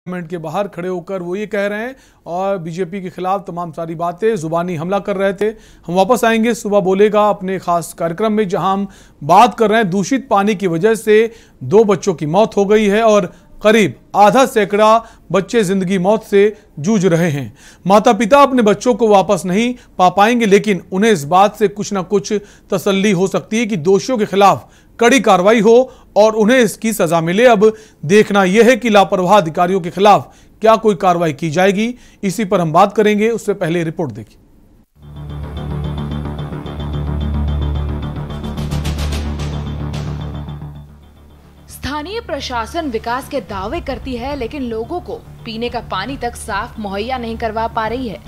Parliament के बाहर खड़े होकर वो ये कह रहे हैं और बीजेपी के खिलाफ तमाम सारी बातें जुबानी हमला कर रहे थे। हम वापस आएंगे, सुबह बोलेगा अपने खास कार्यक्रम में, जहां हम बात कर रहे हैं दूषित पानी की वजह से 2 बच्चों की मौत हो गई है और करीब आधा सैकड़ा बच्चे जिंदगी मौत से जूझ रहे हैं। माता पिता अपने बच्चों को वापस नहीं पा पाएंगे, लेकिन उन्हें इस बात से कुछ ना कुछ तसल्ली हो सकती है कि दोषियों के खिलाफ कड़ी कार्रवाई हो और उन्हें इसकी सजा मिले। अब देखना यह है कि लापरवाह अधिकारियों के खिलाफ क्या कोई कार्रवाई की जाएगी, इसी पर हम बात करेंगे। उससे पहले रिपोर्ट देखिए। स्थानीय प्रशासन विकास के दावे करती है, लेकिन लोगों को पीने का पानी तक साफ मुहैया नहीं करवा पा रही है।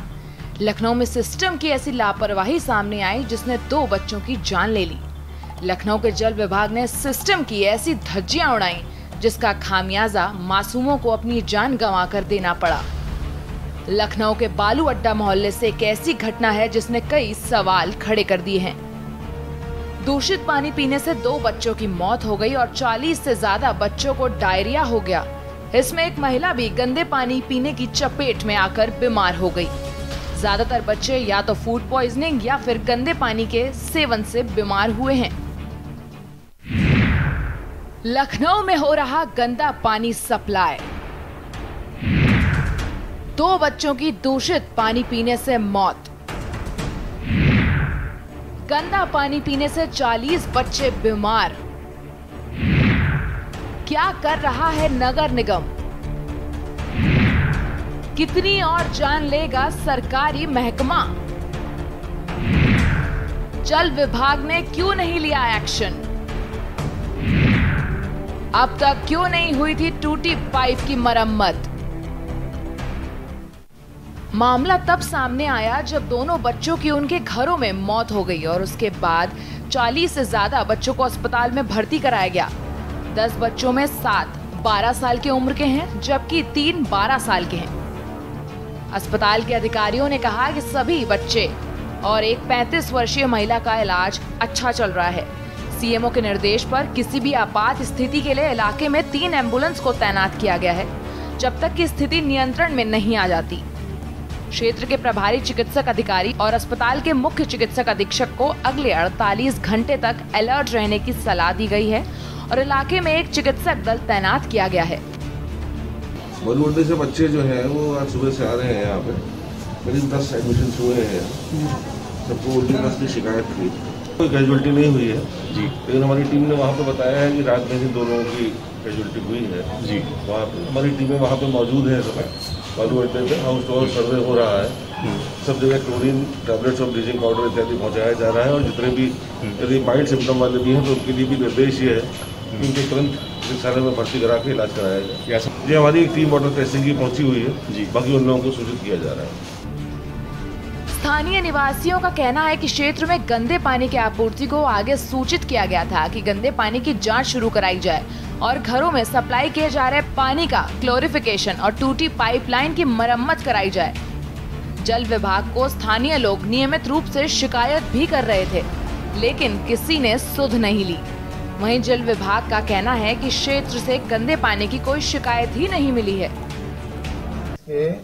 लखनऊ में सिस्टम की ऐसी लापरवाही सामने आई जिसने 2 बच्चों की जान ले ली। लखनऊ के जल विभाग ने सिस्टम की ऐसी धज्जियां उड़ाई जिसका खामियाजा मासूमों को अपनी जान गंवाकर देना पड़ा। लखनऊ के बालू अड्डा मोहल्ले से एक ऐसी घटना है जिसने कई सवाल खड़े कर दिए हैं। दूषित पानी पीने से 2 बच्चों की मौत हो गई और 40 से ज्यादा बच्चों को डायरिया हो गया। इसमें एक महिला भी गंदे पानी पीने की चपेट में आकर बीमार हो गई। ज्यादातर बच्चे या तो फूड पॉइजनिंग या फिर गंदे पानी के सेवन से बीमार हुए हैं। लखनऊ में हो रहा गंदा पानी सप्लाई। 2 बच्चों की दूषित पानी पीने से मौत। गंदा पानी पीने से 40 बच्चे बीमार। क्या कर रहा है नगर निगम? कितनी और जान लेगा सरकारी महकमा? जल विभाग ने क्यों नहीं लिया एक्शन? अब तक क्यों नहीं हुई थी टूटी पाइप की मरम्मत? मामला तब सामने आया जब दोनों बच्चों की उनके घरों में मौत हो गई और उसके बाद 40 से ज्यादा बच्चों को अस्पताल में भर्ती कराया गया। 10 बच्चों में 7 12 साल की उम्र के हैं, जबकि 3 12 साल के हैं। अस्पताल के अधिकारियों ने कहा कि सभी बच्चे और एक 35 वर्षीय महिला का इलाज अच्छा चल रहा है। सीएमओ के निर्देश पर किसी भी आपात स्थिति के लिए इलाके में 3 एम्बुलेंस को तैनात किया गया है, जब तक कि स्थिति नियंत्रण में नहीं आ जाती। क्षेत्र के प्रभारी चिकित्सक अधिकारी और अस्पताल के मुख्य चिकित्सक अधीक्षक को अगले 48 घंटे तक अलर्ट रहने की सलाह दी गई है और इलाके में एक चिकित्सक दल तैनात किया गया है। बलुअड्डे से बच्चे जो है वो आज सुबह से आ रहे हैं यहाँ पे। करीब 10 एडमिशन हुए हैं। सबको उल्टी बस की शिकायत थी। कोई कैजुअलिटी नहीं हुई है जी, लेकिन हमारी टीम ने वहाँ पे बताया है कि रात में ही 2 लोगों की कैजुअलिटी हुई है जी। वहाँ पे हमारी टीमें वहाँ पे मौजूद है। समय बालू अड्डे पे हाउस टू हाउस सर्वे हो रहा है। सब जगह क्लोरीन टैबलेट्स और ब्लीचिंग पाउडर इत्यादि पहुँचाया जा रहा है और जितने भी यदि माइल्ड सिम्टम वाले भी हैं तो उनके लिए भी निर्देश ये है कि उनके तुरंत चिकित्सालय में भर्ती करा के इलाज कराया जाए। जी, हमारी एक टीम वाटर टेस्टिंग की पहुँची हुई है जी, बाकी उन लोगों को सूचित किया जा रहा है। स्थानीय निवासियों का कहना है कि क्षेत्र में गंदे पानी की आपूर्ति को आगे सूचित किया गया था कि गंदे पानी की जांच शुरू कराई जाए और घरों में सप्लाई किए जा रहे पानी का क्लोरिफिकेशन और टूटी पाइपलाइन की मरम्मत कराई जाए। जल विभाग को स्थानीय लोग नियमित रूप से शिकायत भी कर रहे थे, लेकिन किसी ने सुध नहीं ली। वहीं जल विभाग का कहना है कि क्षेत्र से गंदे पानी की कोई शिकायत ही नहीं मिली है।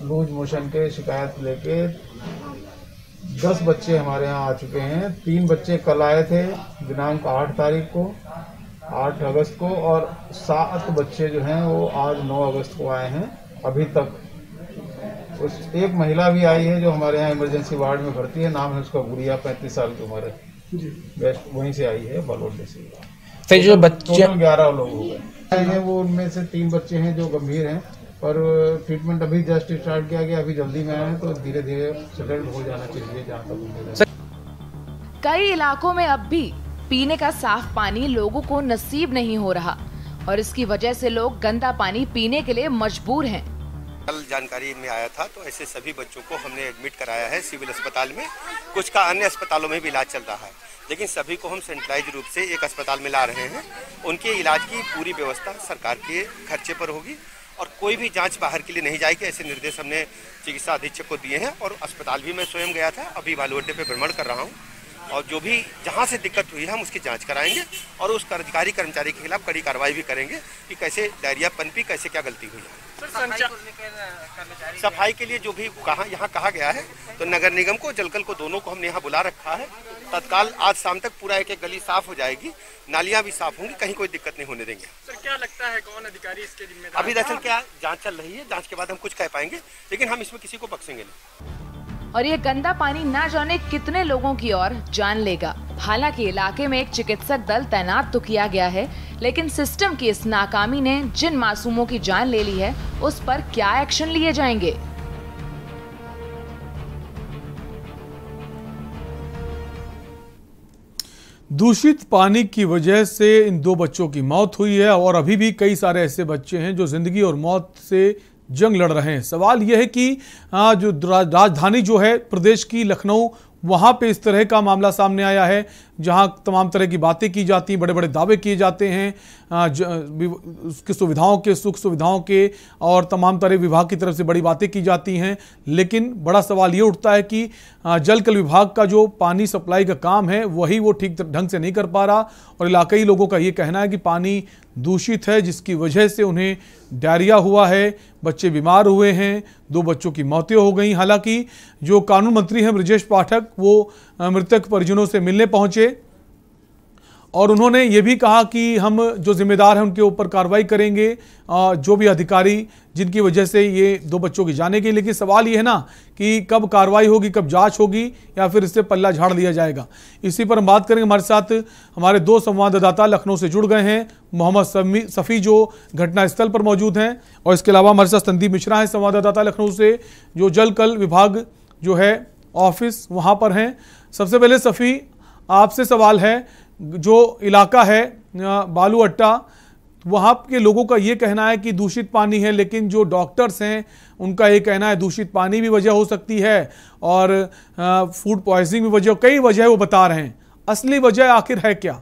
लूज मोशन के शिकायत लेके 10 बच्चे हमारे यहाँ आ चुके हैं। 3 बच्चे कल आए थे दिनांक 8 तारीख को, 8 अगस्त को, और 7 बच्चे जो हैं वो आज 9 अगस्त को आए हैं। अभी तक उस एक महिला भी आई है जो हमारे यहाँ इमरजेंसी वार्ड में भर्ती है। नाम है उसका गुड़िया, 35 साल की उम्र है। वेस्ट वहीं से आई है, बलौडे से। फिर जो बच्चे 11 लोग हो गए वो, उनमें से 3 बच्चे हैं जो गंभीर हैं, पर ट्रीटमेंट अभी जस्ट स्टार्ट किया गया। अभी जल्दी में आए तो धीरे धीरे सेटल्ड हो जाना चाहिए जहाँ तक। कई इलाकों में अब भी पीने का साफ पानी लोगों को नसीब नहीं हो रहा और इसकी वजह से लोग गंदा पानी पीने के लिए मजबूर हैं। कल जानकारी में आया था तो ऐसे सभी बच्चों को हमने एडमिट कराया है सिविल अस्पताल में। कुछ का अन्य अस्पतालों में भी इलाज चल रहा है, लेकिन सभी को हम सेंट्रलाइज रूप से एक अस्पताल में ला रहे हैं। उनके इलाज की पूरी व्यवस्था सरकार के खर्चे पर होगी और कोई भी जांच बाहर के लिए नहीं जाएगी, ऐसे निर्देश हमने चिकित्सा अधीक्षक को दिए हैं। और अस्पताल भी मैं स्वयं गया था, अभी बालू अड्डे पे भ्रमण कर रहा हूँ और जो भी जहाँ से दिक्कत हुई है हम उसकी जांच कराएंगे और उस अधिकारी कर्मचारी के खिलाफ कड़ी कार्रवाई भी करेंगे कि कैसे डायरिया पनपी, कैसे क्या गलती हुई है। सफाई के लिए जो भी यहाँ कहा गया है, तो नगर निगम को, जलकल को, दोनों को हमने यहाँ बुला रखा है। तत्काल आज शाम तक पूरा एक गली साफ हो जाएगी, नालियां भी साफ होंगी, कहीं कोई दिक्कत नहीं होने देंगे। सर क्या लगता है कौन अधिकारी इसके जिम्मेदार? अभी दरअसल क्या जांच चल रही है, जांच के बाद हम कुछ कह पाएंगे, लेकिन हम इसमें किसी को बख्शेंगे नहीं। और ये गंदा पानी ना जाने कितने लोगों की और जान लेगा। हालांकि इलाके में एक चिकित्सक दल तैनात तो किया गया है, लेकिन सिस्टम की इस नाकामी ने जिन मासूमों की जान ले ली है, उस पर क्या एक्शन लिए जाएंगे? दूषित पानी की वजह से इन 2 बच्चों की मौत हुई है और अभी भी कई सारे ऐसे बच्चे हैं जो जिंदगी और मौत से जंग लड़ रहे हैं। सवाल यह है कि जो राजधानी जो है प्रदेश की, लखनऊ, वहाँ पे इस तरह का मामला सामने आया है जहाँ तमाम तरह की बातें की जाती हैं, बड़े बड़े दावे किए जाते हैं उसकी सुविधाओं के, सुख सुविधाओं के, और तमाम तरह विभाग की तरफ से बड़ी बातें की जाती हैं। लेकिन बड़ा सवाल ये उठता है कि जल कल विभाग का जो पानी सप्लाई का काम है वही वो ठीक ढंग से नहीं कर पा रहा, और इलाकाई लोगों का ये कहना है कि पानी दूषित है, जिसकी वजह से उन्हें डायरिया हुआ है, बच्चे बीमार हुए हैं, 2 बच्चों की मौतें हो गई। हालांकि जो कानून मंत्री हैं ब्रजेश पाठक, वो मृतक परिजनों से मिलने पहुंचे और उन्होंने ये भी कहा कि हम जो जिम्मेदार हैं उनके ऊपर कार्रवाई करेंगे, जो भी अधिकारी जिनकी वजह से ये 2 बच्चों की जाने की। लेकिन सवाल ये है ना कि कब कार्रवाई होगी, कब जांच होगी, या फिर इससे पल्ला झाड़ दिया जाएगा। इसी पर हम बात करेंगे। हमारे साथ हमारे 2 संवाददाता लखनऊ से जुड़ गए हैं, मोहम्मद सफ़ी जो घटनास्थल पर मौजूद हैं, और इसके अलावा हमारे साथ संदीप मिश्रा हैं, संवाददाता लखनऊ से, जो जल कल विभाग जो है ऑफिस वहाँ पर हैं। सबसे पहले सफ़ी, आपसे सवाल है, जो इलाका है बालू अट्टा, वहाँ के लोगों का ये कहना है कि दूषित पानी है, लेकिन जो डॉक्टर्स हैं उनका ये कहना है दूषित पानी भी वजह हो सकती है और फूड पॉइजनिंग भी वजह, कई वजह वो बता रहे हैं। असली वजह आखिर है क्या?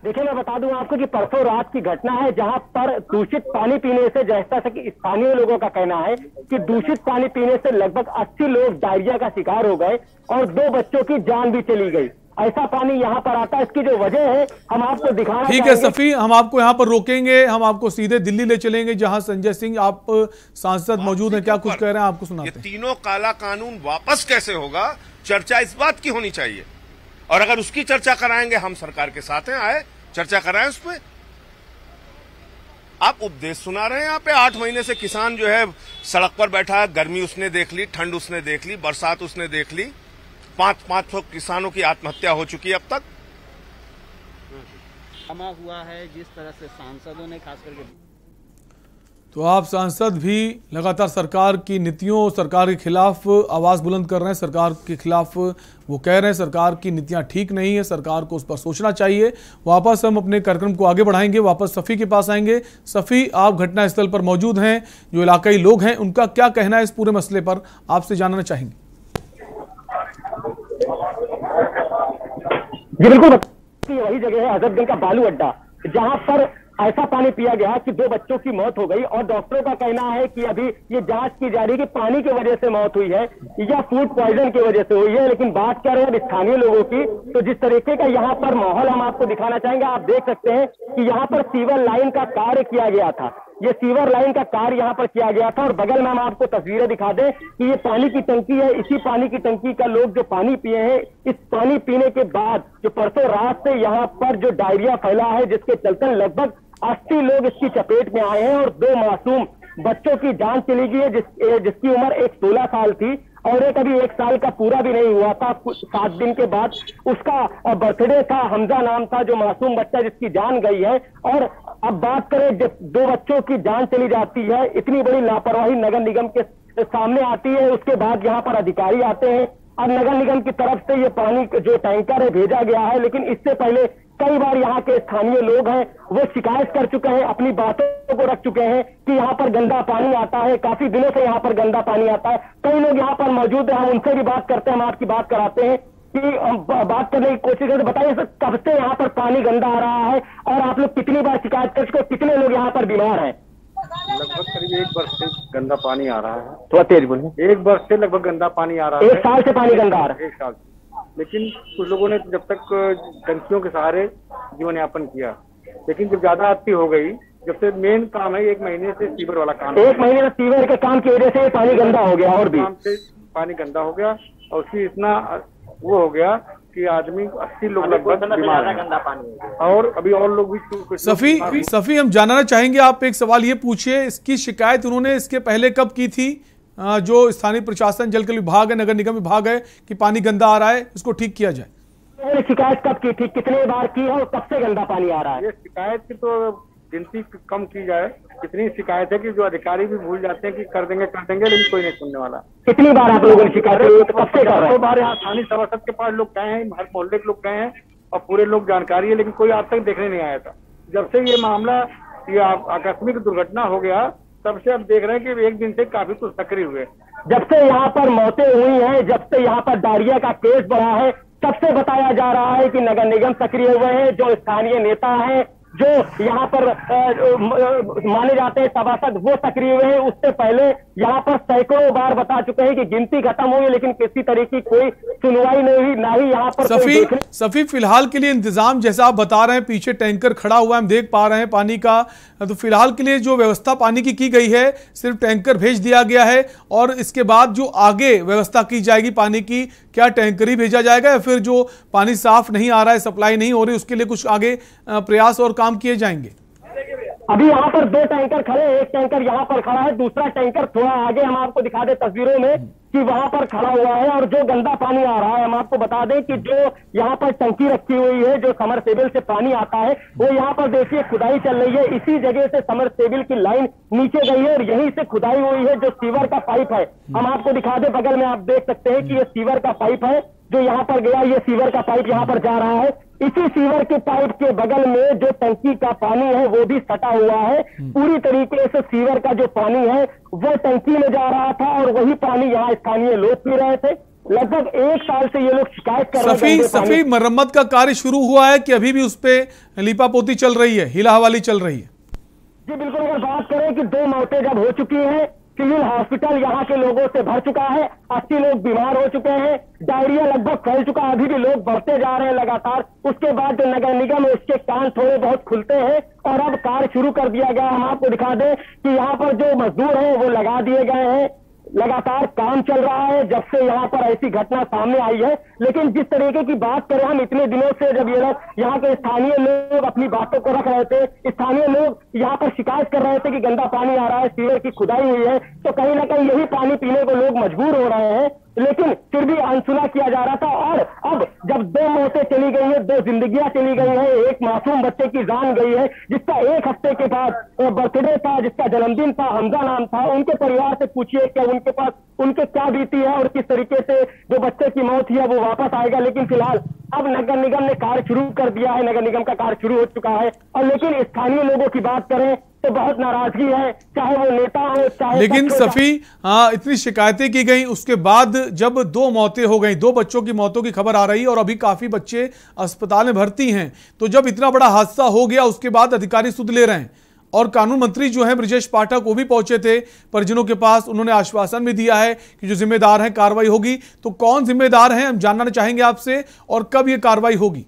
देखिए, मैं बता दूं आपको कि परसों रात की घटना है जहां पर दूषित पानी पीने से, जैसा कि स्थानीय लोगों का कहना है कि दूषित पानी पीने से लगभग 80 लोग डायरिया का शिकार हो गए और 2 बच्चों की जान भी चली गई। ऐसा पानी यहाँ पर आता है, इसकी जो वजह है हम आपको दिखाना। ठीक है सफ़ी, हम आपको यहाँ पर रोकेंगे, हम आपको सीधे दिल्ली ले चलेंगे जहाँ संजय सिंह, आप सांसद मौजूद हैं, क्या कुछ कह रहे हैं आपको सुनाते हैं। ये तीनों काला कानून वापस कैसे होगा, चर्चा इस बात की होनी चाहिए, और अगर उसकी चर्चा कराएंगे, हम सरकार के साथ हैं, आए चर्चा कराएं उस पर। आप उपदेश सुना रहे हैं यहाँ पे। 8 महीने से किसान जो है सड़क पर बैठा है, गर्मी उसने देख ली, ठंड उसने देख ली, बरसात उसने देख ली। 500 किसानों की आत्महत्या हो चुकी है अब तक। जमा हुआ है जिस तरह से सांसदों ने खास करके, तो आप सांसद भी लगातार सरकार की नीतियों, सरकार के खिलाफ आवाज़ बुलंद कर रहे हैं। सरकार के खिलाफ वो कह रहे हैं सरकार की नीतियां ठीक नहीं है, सरकार को उस पर सोचना चाहिए। वापस हम अपने कार्यक्रम को आगे बढ़ाएंगे, वापस सफ़ी के पास आएंगे। सफ़ी, आप घटनास्थल पर मौजूद हैं, जो इलाकाई लोग हैं उनका क्या कहना है इस पूरे मसले पर, आपसे जानना चाहेंगे। जी बिल्कुल, वही जगह है अजहरुद्दीन का बालू अड्डा, जहां पर ऐसा पानी पिया गया कि 2 बच्चों की मौत हो गई और डॉक्टरों का कहना है कि अभी ये जांच की जा रही है कि पानी की वजह से मौत हुई है या फूड पॉइजन की वजह से हुई है। लेकिन बात कर रहे हैं स्थानीय लोगों की, तो जिस तरीके का यहाँ पर माहौल हम आपको दिखाना चाहेंगे। आप देख सकते हैं कि यहाँ पर सीवर लाइन का कार्य किया गया था, ये सीवर लाइन का कार्य यहाँ पर किया गया था, और बगल में हम आपको तस्वीरें दिखा दें कि ये पानी की टंकी है। इसी पानी की टंकी का लोग जो पानी पिए हैं, इस पानी पीने के बाद जो परसों रात से यहाँ पर जो डायरिया फैला है, जिसके चलते लगभग 80 लोग इसकी चपेट में आए हैं और 2 मासूम बच्चों की जान चली गई है, जिसकी उम्र एक 16 साल थी और एक अभी 1 साल का पूरा भी नहीं हुआ था। कुछ 7 दिन के बाद उसका बर्थडे था, हमजा नाम था जो मासूम बच्चा जिसकी जान गई है। और अब बात करें, जब 2 बच्चों की जान चली जाती है, इतनी बड़ी लापरवाही नगर निगम के सामने आती है। उसके बाद यहाँ पर अधिकारी आते हैं और नगर निगम की तरफ से ये पानी जो टैंकर है भेजा गया है, लेकिन इससे पहले कई बार यहाँ के स्थानीय लोग हैं वो शिकायत कर चुके हैं, अपनी बातों को रख चुके हैं कि यहाँ पर गंदा पानी आता है, काफी दिनों से यहाँ पर गंदा पानी आता है। कई लोग यहाँ पर मौजूद हैं, हम उनसे भी बात करते हैं, हम आपकी बात कराते हैं कि बात करने की कोशिश करते। बताइए सर, कब से यहाँ पर पानी गंदा आ रहा है और आप लोग कितनी बार शिकायत कर चुके, कितने लोग यहाँ पर बीमार हैं? लगभग करीब 1 वर्ष से गंदा पानी आ रहा है। थोड़ा तेज बोलिए। 1 वर्ष से लगभग गंदा पानी आ रहा है। 1 साल से पानी गंदा आ रहा है। 1 साल से। लेकिन कुछ लोगों ने जब तक टंकियों के सहारे जीवन यापन किया, लेकिन जब ज्यादा आती हो गई जब से मेन काम है 1 महीने से सीवर वाला काम, 1 महीने में सीवर के काम की वजह से पानी गंदा हो गया, और भी काम से पानी गंदा हो गया और उसकी इतना वो हो गया कि आदमी 80 लोग लगभग बीमार हैं, गंदा पानी, और अभी और लोग भी। सफी हम जानना चाहेंगे, आप एक सवाल ये पूछिए, इसकी शिकायत उन्होंने इसके पहले कब की थी? जो स्थानीय प्रशासन जल जल विभाग है, नगर निगम विभाग है कि पानी गंदा आ रहा है, इसको ठीक किया जाए। शिकायत कब की थी, कितने बार की है और कब से गंदा पानी आ रहा है? ये शिकायत की तो गिनती कम की जाए, इतनी शिकायत है कि जो अधिकारी भी भूल जाते हैं कि कर देंगे लेकिन कोई नहीं सुनने वाला। कितनी बार आप लोगों ने शिकायत की, कब से कर रहे हैं? बार यहाँ स्थानीय सभासद के पास लोग गए हैं, हर मोहल्ले के लोग गए हैं और पूरे लोग जानकारी है, लेकिन कोई आज तक देखने नहीं आया था। जब से ये मामला ये आकस्मिक दुर्घटना हो गया तब से अब देख रहे हैं कि 1 दिन से काफी कुछ सक्रिय हुए। जब से यहाँ पर मौतें हुई हैं, जब से यहाँ पर डायरिया का केस बढ़ा है, तब से बताया जा रहा है कि नगर निगम सक्रिय हुए हैं, जो स्थानीय नेता हैं, जो यहाँ पर माने जाते हैं सभासद, वो सक्रिय हुए हैं। उससे पहले यहाँ पर सैकड़ों बार बता चुके हैं कि गिनती खत्म हुई, लेकिन किसी तरीके की कोई सुनवाई नहीं हुई, ना ही यहाँ पर सफी फिलहाल के लिए इंतजाम जैसा आप बता रहे हैं, पीछे टैंकर खड़ा हुआ है, हम देख पा रहे हैं पानी का, तो फिलहाल के लिए जो व्यवस्था पानी की गई है, सिर्फ टैंकर भेज दिया गया है, और इसके बाद जो आगे व्यवस्था की जाएगी पानी की, क्या टैंकर ही भेजा जाएगा या फिर जो पानी साफ नहीं आ रहा है, सप्लाई नहीं हो रही, उसके लिए कुछ आगे प्रयास और काम किए जाएंगे? अभी यहाँ पर 2 टैंकर खड़े, एक टैंकर यहाँ पर खड़ा है, दूसरा टैंकर थोड़ा आगे हम आपको दिखा दे तस्वीरों में कि वहां पर खड़ा हुआ है, और जो गंदा पानी आ रहा है, हम आपको बता दें कि जो यहाँ पर टंकी रखी हुई है, जो समरसेबल से पानी आता है, वो यहाँ पर देखिए खुदाई चल रही है, इसी जगह से समरसेबल की लाइन नीचे गई है और यहीं से खुदाई हुई है, जो सीवर का पाइप है। हम आपको दिखा दे, बगल में आप देख सकते हैं कि ये सीवर का पाइप है जो यहाँ पर गया, ये सीवर का पाइप यहाँ पर जा रहा है। इसी सीवर के पाइप के बगल में जो टंकी का पानी है वो भी सटा हुआ है, पूरी तरीके से सीवर का जो पानी है वो टंकी में जा रहा था, और वही पानी यहाँ स्थानीय लोग पी रहे थे। लगभग 1 साल से ये लोग शिकायत कर रहे हैं। सफी मरम्मत का कार्य शुरू हुआ है कि अभी भी उस पे लीपापोती चल रही है, हिला हवाली चल रही है? जी बिल्कुल, अगर बात करें कि 2 मौतें जब हो चुकी हैं, सिविल हॉस्पिटल यहाँ के लोगों से भर चुका है, 80 लोग बीमार हो चुके हैं, डायरिया लगभग फैल चुका है, अभी भी लोग बढ़ते जा रहे हैं लगातार। उसके बाद जो नगर निगम है उसके कान थोड़े बहुत खुलते हैं और अब कार्य शुरू कर दिया गया। हम आपको दिखा दें कि यहाँ पर जो मजदूर हैं वो लगा दिए गए हैं, लगातार काम चल रहा है जब से यहाँ पर ऐसी घटना सामने आई है। लेकिन जिस तरीके की बात करें हम, इतने दिनों से जब ये लोग यहाँ के स्थानीय लोग अपनी बातों को रख रहे थे, स्थानीय लोग यहाँ पर शिकायत कर रहे थे कि गंदा पानी आ रहा है, सीवर की खुदाई हुई है, तो कहीं ना कहीं यही पानी पीने को लोग मजबूर हो रहे हैं, लेकिन फिर भी अनसुना किया जा रहा था। और अब जब 2 मौतें चली गई है, 2 जिंदगियां चली गई है, एक मासूम बच्चे की जान गई है जिसका 1 हफ्ते के बाद बर्थडे था, जिसका जन्मदिन था, हमजा नाम था, उनके परिवार से पूछिए क्या उनके पास उनके क्या बीती है और किस तरीके से जो बच्चे की मौत हुई है वो वापस आएगा। लेकिन फिलहाल अब नगर निगम ने कार्य शुरू कर दिया है, नगर निगम का कार्य शुरू हो चुका है, और लेकिन स्थानीय लोगों की बात करें तो बहुत नाराजगी है, चाहे वो नेता हो चाहे। लेकिन सफी इतनी शिकायतें की गई, उसके बाद जब 2 मौतें हो गई, 2 बच्चों की मौतों की खबर आ रही है और अभी काफी बच्चे अस्पताल में भर्ती हैं, तो जब इतना बड़ा हादसा हो गया उसके बाद अधिकारी सुध ले रहे हैं, और कानून मंत्री जो है ब्रजेश पाठक वो भी पहुंचे थे परिजनों के पास, उन्होंने आश्वासन भी दिया है कि जो जिम्मेदार है कार्रवाई होगी। तो कौन जिम्मेदार है, हम जानना चाहेंगे आपसे, और कब ये कार्रवाई होगी?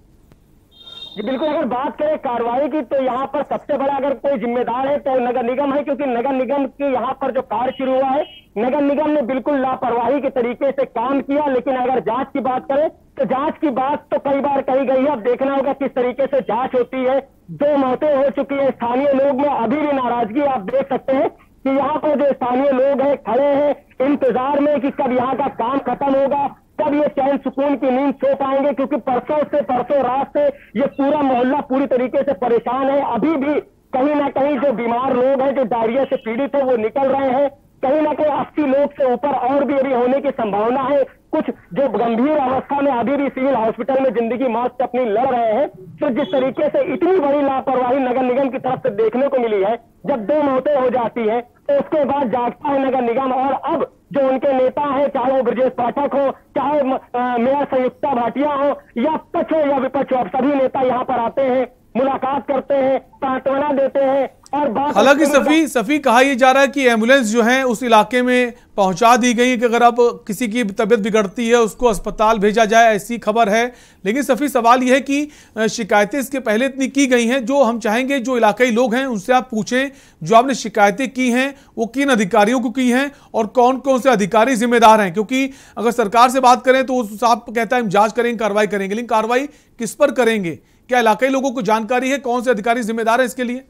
जी बिल्कुल, अगर बात करें कार्रवाई की तो यहाँ पर सबसे बड़ा अगर कोई जिम्मेदार है तो नगर निगम है, क्योंकि नगर निगम के यहाँ पर जो कार्य शुरू हुआ है, नगर निगम ने बिल्कुल लापरवाही के तरीके से काम किया। लेकिन अगर जांच की बात करें तो जांच की बात तो कई बार कही गई है, अब देखना होगा किस तरीके से जांच होती है। 2 मौतें हो चुकी है, स्थानीय लोग में अभी भी नाराजगी आप देख सकते हैं कि यहाँ पर जो स्थानीय लोग हैं खड़े हैं इंतजार में कि कब यहाँ का काम खत्म होगा, कब ये चैन सुकून की नींद सो पाएंगे, क्योंकि परसों रात से ये पूरा मोहल्ला पूरी तरीके से परेशान है। अभी भी कहीं ना कहीं जो बीमार लोग हैं, जो डायरिया से पीड़ित है, वो निकल रहे हैं, कहीं ना कहीं 80 लोग से ऊपर और भी अभी होने की संभावना है। कुछ जो गंभीर अवस्था में अभी भी सिविल हॉस्पिटल में जिंदगी मौत से अपनी लड़ रहे हैं। तो जिस तरीके से इतनी बड़ी लापरवाही नगर निगम की तरफ से देखने को मिली है, जब 2 मौतें हो जाती है तो उसके बाद जागता है नगर निगम, और अब जो उनके नेता है, चाहे वो ब्रजेश पाठक हो, चाहे मेयर संयुक्ता भाटिया हो, या पक्ष हो या विपक्ष हो, अब सभी नेता यहाँ पर आते हैं, मुलाकात करते हैं, सांत्वना देते हैं, और बात हालांकि सफी कहा यह जा रहा है कि एम्बुलेंस जो है उस इलाके में पहुंचा दी गई कि अगर अब किसी की तबीयत बिगड़ती है उसको अस्पताल भेजा जाए, ऐसी खबर है। लेकिन सफी सवाल यह है कि शिकायतें इसके पहले इतनी की गई हैं, जो हम चाहेंगे जो इलाकाई लोग हैं उनसे आप पूछें जो आपने शिकायतें की हैं वो किन अधिकारियों को की हैं और कौन कौन से अधिकारी जिम्मेदार हैं। क्योंकि अगर सरकार से बात करें तो साहब कहता है हम जांच करेंगे, कार्रवाई करेंगे, लेकिन कार्रवाई किस पर करेंगे? क्या इलाकाई लोगों को जानकारी है कौन से अधिकारी जिम्मेदार हैं इसके लिए?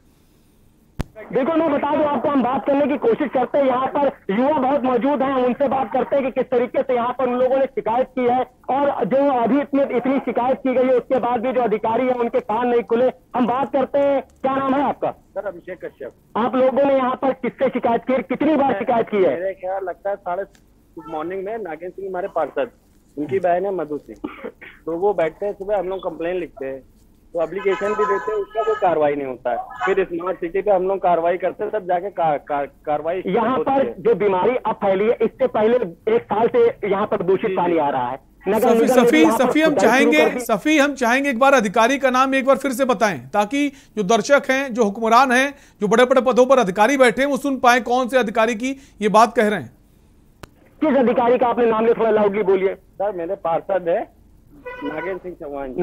देखो मैं बता दूं आपको, हम बात करने की कोशिश करते हैं, यहाँ पर युवा बहुत मौजूद हैं, उनसे बात करते हैं कि किस तरीके से यहाँ पर उन लोगों ने शिकायत की है और जो अभी इतनी शिकायत की गई है उसके बाद भी जो अधिकारी है उनके कान नहीं खुले। हम बात करते हैं, क्या नाम है आपका? सर अभिषेक कश्यप। आप लोगों ने यहाँ पर किससे शिकायत की, कितनी बार शिकायत की है? मेरे ख्याल लगता है 6:30 मॉर्निंग में नागेंद्र सिंह हमारे पार्षद, उनकी बहन है मधु सिंह, तो वो बैठते हैं सुबह, हम लोग कंप्लेन लिखते हैं तो एप्लीकेशन भी देते हैं, उसका कोई कार्रवाई नहीं होता है। फिर स्मार्ट सिटी पे हम लोग कार्रवाई करते हैं, तब जाके कार्रवाई। यहाँ पर जो बीमारी अब फैली है इससे पहले 1 साल से यहाँ पर दूषित पानी आ रहा है। सफी हम चाहेंगे एक बार अधिकारी का नाम एक बार फिर से बताएं ताकि जो दर्शक हैं, जो हुक्मरान हैं, जो बड़े बड़े पदों पर अधिकारी बैठे हैं वो सुन पाए कौन से अधिकारी की ये बात कह रहे हैं। किस अधिकारी का आपने नाम लिया, थोड़ा लाउडली बोलिए। सर मेरे पार्षद है नागेंद्र सिंह चौहान।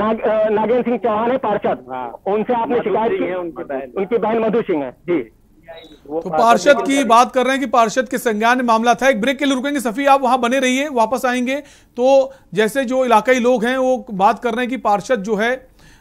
नागेंद्र सिंह चौहान है पार्षद। हाँ, उनसे आपने शिकायत की है? उनकी बहन मधु सिंह है जी। तो पार्षद की बात कर रहे हैं कि पार्षद के संज्ञान में मामला था। एक ब्रेक के लिए रुकेंगे सफी, आप वहां बने रहिए, वापस आएंगे। तो जैसे जो इलाकाई लोग हैं वो बात कर रहे हैं कि पार्षद जो है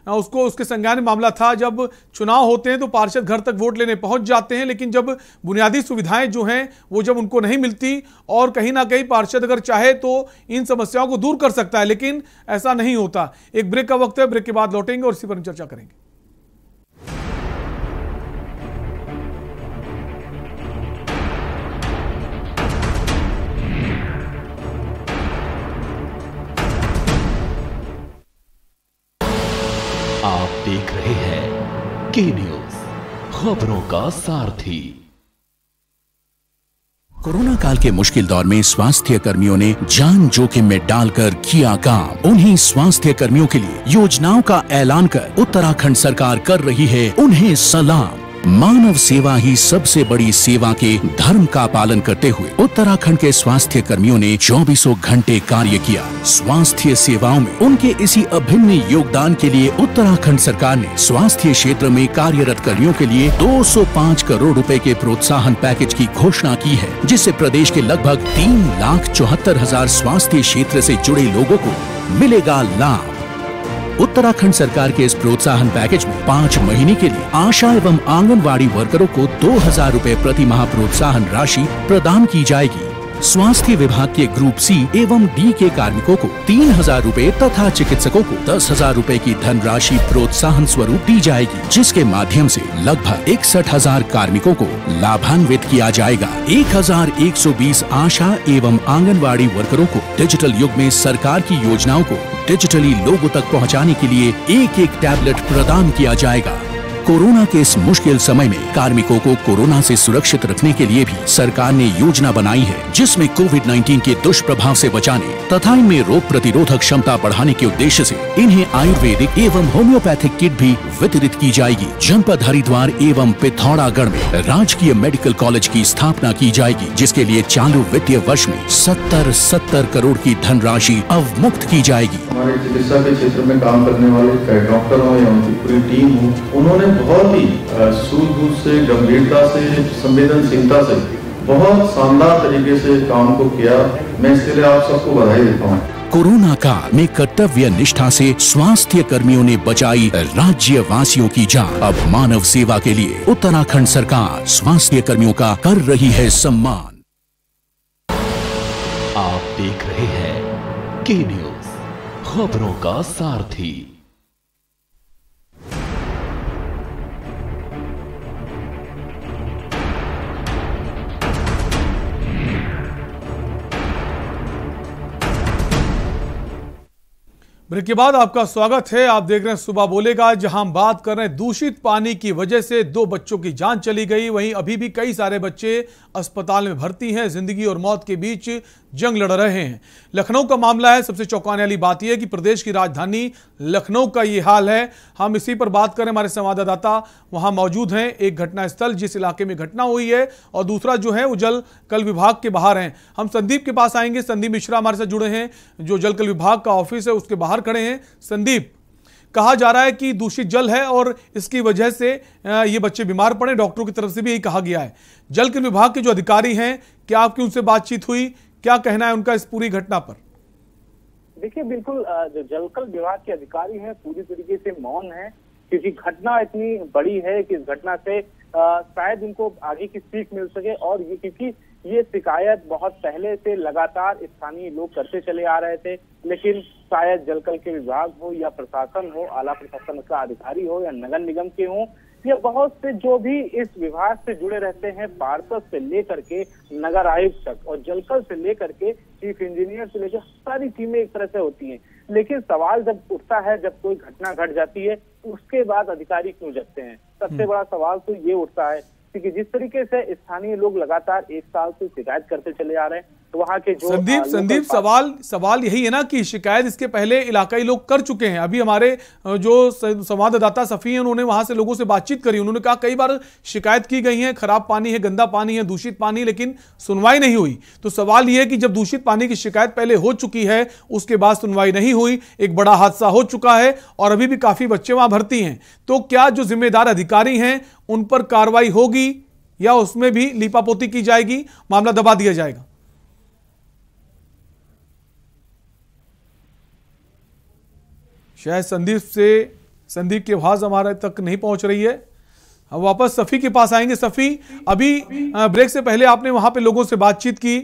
उसको उसके संज्ञान में मामला था। जब चुनाव होते हैं तो पार्षद घर तक वोट लेने पहुंच जाते हैं, लेकिन जब बुनियादी सुविधाएं जो हैं वो जब उनको नहीं मिलती और कहीं ना कहीं पार्षद अगर चाहे तो इन समस्याओं को दूर कर सकता है, लेकिन ऐसा नहीं होता। एक ब्रेक का वक्त है, ब्रेक के बाद लौटेंगे और इसी पर चर्चा करेंगे। आप देख रहे हैं के न्यूज, खबरों का सारथी। कोरोना काल के मुश्किल दौर में स्वास्थ्य कर्मियों ने जान जोखिम में डालकर किया काम। उन्हीं स्वास्थ्य कर्मियों के लिए योजनाओं का ऐलान कर उत्तराखंड सरकार कर रही है उन्हें सलाम। मानव सेवा ही सबसे बड़ी सेवा के धर्म का पालन करते हुए उत्तराखंड के स्वास्थ्य कर्मियों ने 24 घंटे कार्य किया। स्वास्थ्य सेवाओं में उनके इसी अभिन्न योगदान के लिए उत्तराखंड सरकार ने स्वास्थ्य क्षेत्र में कार्यरत कर्मियों के लिए 205 करोड़ रुपए के प्रोत्साहन पैकेज की घोषणा की है, जिससे प्रदेश के लगभग 3,74,000 स्वास्थ्य क्षेत्र से जुड़े लोगों को मिलेगा लाभ। उत्तराखंड सरकार के इस प्रोत्साहन पैकेज में 5 महीने के लिए आशा एवं आंगनवाड़ी वर्करों को 2,000 रुपए प्रति माह प्रोत्साहन राशि प्रदान की जाएगी। स्वास्थ्य विभाग के ग्रुप सी एवं डी के कार्मिकों को 3,000 रुपए तथा चिकित्सकों को 10,000 रुपए की धनराशि प्रोत्साहन स्वरूप दी जाएगी, जिसके माध्यम से लगभग 61,000 कार्मिकों को लाभान्वित किया जाएगा। 1,120 आशा एवं आंगनवाड़ी वर्करों को डिजिटल युग में सरकार की योजनाओं को डिजिटली लोगों तक पहुंचाने के लिए एक टैबलेट प्रदान किया जाएगा। कोरोना के इस मुश्किल समय में कार्मिकों को कोरोना से सुरक्षित रखने के लिए भी सरकार ने योजना बनाई है, जिसमें कोविड-19 के दुष्प्रभाव से बचाने तथा इनमें रोग प्रतिरोधक क्षमता बढ़ाने के उद्देश्य से इन्हें आयुर्वेदिक एवं होम्योपैथिक किट भी वितरित की जाएगी। जनपद हरिद्वार एवं पिथौरागढ़ में राजकीय मेडिकल कॉलेज की स्थापना की जाएगी, जिसके लिए चालू वित्तीय वर्ष में 70 करोड़ की धनराशि अवमुक्त की जाएगी। हमारे चिकित्सा के क्षेत्र में काम करने वाले डॉक्टर हो या उनकी पूरी टीम हो, उन्होंने बहुत ही सूझबूझ से, गंभीरता से, संवेदनशीलता से बहुत शानदार तरीके से काम को किया। मैं इसके लिए आप सबको बधाई देता हूँ। कोरोना काल में कर्तव्य निष्ठा से स्वास्थ्य कर्मियों ने बचाई राज्य वासियों की जान। अब मानव सेवा के लिए उत्तराखंड सरकार स्वास्थ्य कर्मियों का कर रही है सम्मान। आप देख रहे हैं के न्यूज, खबरों का सारथी। ब्रेक के बाद आपका स्वागत है। आप देख रहे हैं सुबह बोलेगा, जहां हम बात कर रहे हैं दूषित पानी की वजह से 2 बच्चों की जान चली गई। वहीं अभी भी कई सारे बच्चे अस्पताल में भर्ती हैं। जिंदगी और मौत के बीच जंग लड़ रहे हैं। लखनऊ का मामला है। सबसे चौंकाने वाली बात यह है कि प्रदेश की राजधानी लखनऊ का ये हाल है। हम इसी पर बात करें, हमारे संवाददाता वहां मौजूद हैं। एक घटनास्थल जिस इलाके में घटना हुई है और दूसरा जो है वो जल विभाग के बाहर हैं। हम संदीप के पास आएंगे। संदीप मिश्रा हमारे साथ जुड़े हैं, जो जल विभाग का ऑफिस है उसके बाहर खड़े हैं। संदीप, कहा जा रहा है कि दूषित जल है और इसकी वजह से ये बच्चे बीमार पड़े। डॉक्टरों की तरफ से भी यही कहा गया है। जल विभाग के जो अधिकारी हैं, क्या आपकी उनसे बातचीत हुई? क्या कहना है उनका इस पूरी घटना पर? देखिए, बिल्कुल जो जलकल विभाग के अधिकारी हैं पूरी तरीके से मौन है, क्योंकि घटना इतनी बड़ी है कि इस घटना से शायद उनको आगे की सीख मिल सके। और ये क्योंकि ये शिकायत बहुत पहले से लगातार स्थानीय लोग करते चले आ रहे थे, लेकिन शायद जलकल के विभाग हो या प्रशासन हो, आला प्रशासन का अधिकारी हो या नगर निगम के हो, या बहुत से जो भी इस विभाग से जुड़े रहते हैं, पार्षद से लेकर के नगर आयुक्त तक और जलकल से लेकर के चीफ इंजीनियर से लेकर सारी टीमें एक तरह से होती हैं। लेकिन सवाल जब उठता है, जब कोई घटना घट जाती है, उसके बाद अधिकारी क्यों जगते हैं? सबसे बड़ा सवाल तो ये उठता है क्योंकि जिस तरीके से स्थानीय लोग लगातार एक साल से शिकायत करते चले आ रहे हैं, तो वहाँ के जो संदीप सवाल यही है ना कि शिकायत इसके पहले इलाकाई लोग कर चुके हैं। अभी हमारे जो संवाददाता सफी हैं, उन्होंने वहां से लोगों से बातचीत करी। उन्होंने कहा कई बार शिकायत की गई है, खराब पानी है, गंदा पानी है, दूषित पानी, लेकिन सुनवाई नहीं हुई। तो सवाल यह है कि जब दूषित पानी की शिकायत पहले हो चुकी है, उसके बाद सुनवाई नहीं हुई, एक बड़ा हादसा हो चुका है और अभी भी काफी बच्चे वहां भर्ती हैं, तो क्या जो जिम्मेदार अधिकारी हैं उन पर कार्रवाई होगी या उसमें भी लीपापोती की जाएगी, मामला दबा दिया जाएगा? शायद संदीप की आवाज हमारे तक नहीं पहुंच रही है। हम वापस सफी के पास आएंगे। सफी, अभी ब्रेक से पहले आपने वहां पे लोगों से बातचीत की।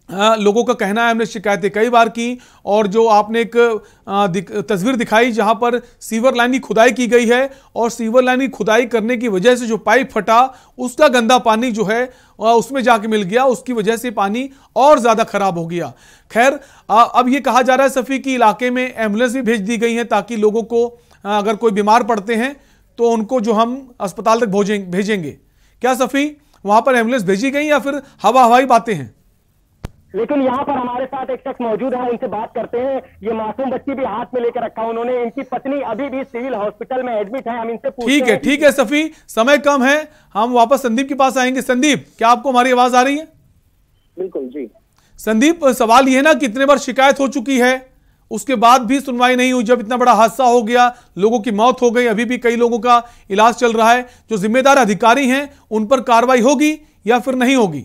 लोगों का कहना है हमने शिकायतें कई बार की और जो आपने एक तस्वीर दिखाई जहां पर सीवर लाइन की खुदाई की गई है और सीवर लाइन की खुदाई करने की वजह से जो पाइप फटा, उसका गंदा पानी जो है उसमें जाके मिल गया, उसकी वजह से पानी और ज्यादा खराब हो गया। खैर, अब ये कहा जा रहा है सफी की इलाके में एम्बुलेंस भी भेज दी गई है ताकि लोगों को अगर कोई बीमार पड़ते हैं तो उनको जो हम अस्पताल तक भेजेंगे। क्या सफी, वहां पर एम्बुलेंस भेजी गई या फिर हवाई बातें हैं? लेकिन यहाँ पर हमारे साथ एक शख्स मौजूद है, इनसे बात करते हैं। ये मासूम बच्ची भी हाथ में लेकर रखा उन्होंने। इनकी पत्नी अभी भी सिविल हॉस्पिटल में एडमिट है। हम इनसे पूछते हैं। ठीक है सफी, समय कम है, हम वापस संदीप के पास आएंगे। संदीप, क्या आपको हमारी आवाज आ रही है? बिल्कुल जी। संदीप, सवाल ये है ना, कितने बार शिकायत हो चुकी है, उसके बाद भी सुनवाई नहीं हुई। जब इतना बड़ा हादसा हो गया, लोगों की मौत हो गई, अभी भी कई लोगों का इलाज चल रहा है, जो जिम्मेदार अधिकारी हैं उन पर कार्रवाई होगी या फिर नहीं होगी?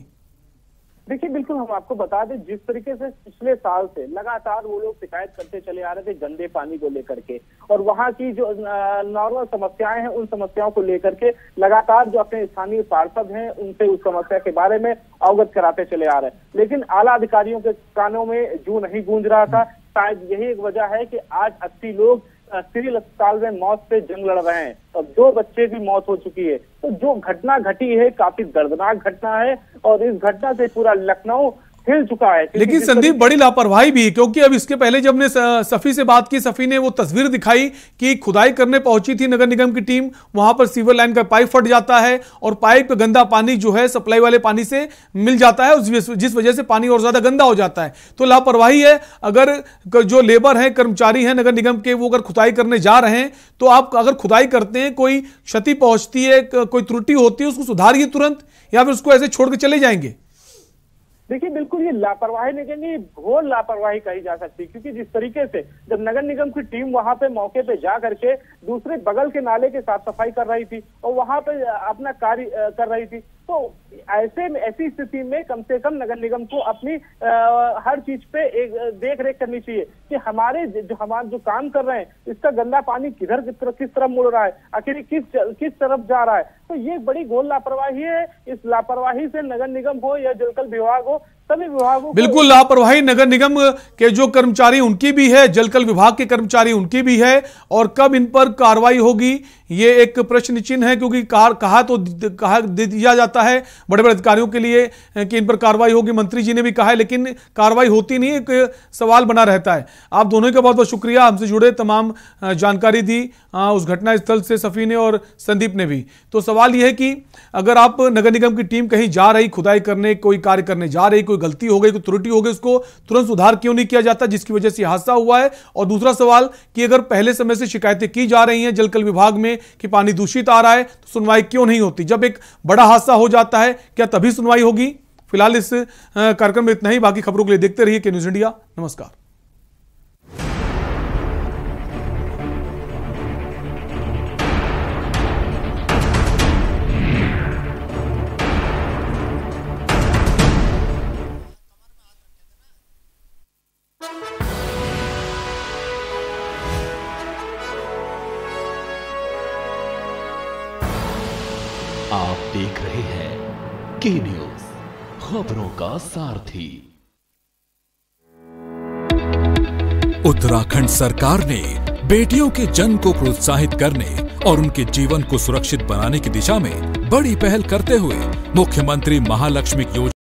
देखिए, बिल्कुल हम आपको बता दें, जिस तरीके से पिछले साल से लगातार वो लोग शिकायत करते चले आ रहे थे गंदे पानी को लेकर के, और वहाँ की जो नॉर्मल समस्याएं हैं उन समस्याओं को लेकर के लगातार जो अपने स्थानीय पार्षद हैं उनसे उस समस्या के बारे में अवगत कराते चले आ रहे हैं, लेकिन आला अधिकारियों के कानों में जू नहीं गूंज रहा था। शायद यही एक वजह है कि आज 80 लोग सिविल अस्पताल में मौत से जंग लड़ रहे हैं और 2 बच्चे की मौत हो चुकी है। तो जो घटना घटी है काफी दर्दनाक घटना है और इस घटना से पूरा लखनऊ हिल चुका है। लेकिन संदीप, बड़ी लापरवाही भी, क्योंकि अब इसके पहले जब ने सफी से बात की, सफी ने वो तस्वीर दिखाई कि खुदाई करने पहुंची थी नगर निगम की टीम, वहां पर सीवर लाइन का पाइप फट जाता है और पाइप का गंदा पानी जो है सप्लाई वाले पानी से मिल जाता है, जिस वजह से पानी और ज्यादा गंदा हो जाता है। तो लापरवाही है। अगर जो लेबर है, कर्मचारी है नगर निगम के, वो अगर खुदाई करने जा रहे हैं तो आप अगर खुदाई करते हैं, कोई क्षति पहुंचती है, कोई त्रुटि होती है, उसको सुधारिए तुरंत, या फिर उसको ऐसे छोड़ के चले जाएंगे? देखिए, बिल्कुल ये लापरवाही नहीं कहेंगे, घोर लापरवाही कही जा सकती है, क्योंकि जिस तरीके से जब नगर निगम की टीम वहां पे मौके पे जा करके दूसरे बगल के नाले की साफ सफाई कर रही थी और वहां पे अपना कार्य कर रही थी, तो ऐसी स्थिति में कम से कम नगर निगम को अपनी हर चीज पे एक देख रेख करनी चाहिए कि हमारे जो काम कर रहे हैं इसका गंदा पानी किस तरफ मुड़ रहा है, आखिर किस तरफ जा रहा है। तो ये बड़ी घोर लापरवाही है। इस लापरवाही से नगर निगम हो या जलकल विभाग हो, सभी विभागों बिल्कुल लापरवाही नगर निगम के जो कर्मचारी उनकी भी है, जलकल विभाग के कर्मचारी उनकी भी है, और कब इन पर कार्रवाई होगी ये एक प्रश्न चिन्ह है, क्योंकि कहा दिया जाता है बड़े बड़े अधिकारियों के लिए कि इन पर कार्रवाई होगी, मंत्री जी ने भी कहा है, लेकिन कार्रवाई होती नहीं, एक सवाल बना रहता है। आप दोनों का बहुत बहुत शुक्रिया, हमसे जुड़े तमाम जानकारी दी उस घटना स्थल से सफी ने और संदीप ने भी। तो सवाल यह है कि अगर आप नगर निगम की टीम कहीं जा रही खुदाई करने, कोई कार्य करने जा रही, कोई कोई गलती हो गई, कोई त्रुटि हो गई, उसको तुरंत सुधार क्यों नहीं किया जाता, जिसकी वजह से हादसा हुआ है। और दूसरा सवाल कि अगर पहले समय से शिकायतें की जा रही हैं जलकल विभाग में कि पानी दूषित आ रहा है, तो सुनवाई क्यों नहीं होती? जब एक बड़ा हादसा हो जाता है क्या तभी सुनवाई होगी? फिलहाल इस कार्यक्रम में इतना ही। बाकी खबरों के लिए देखते रहिए के न्यूज़ इंडिया। नमस्कार। आप देख रहे हैं के न्यूज़, खबरों का सारथी। उत्तराखंड सरकार ने बेटियों के जन्म को प्रोत्साहित करने और उनके जीवन को सुरक्षित बनाने की दिशा में बड़ी पहल करते हुए मुख्यमंत्री महालक्ष्मी योजना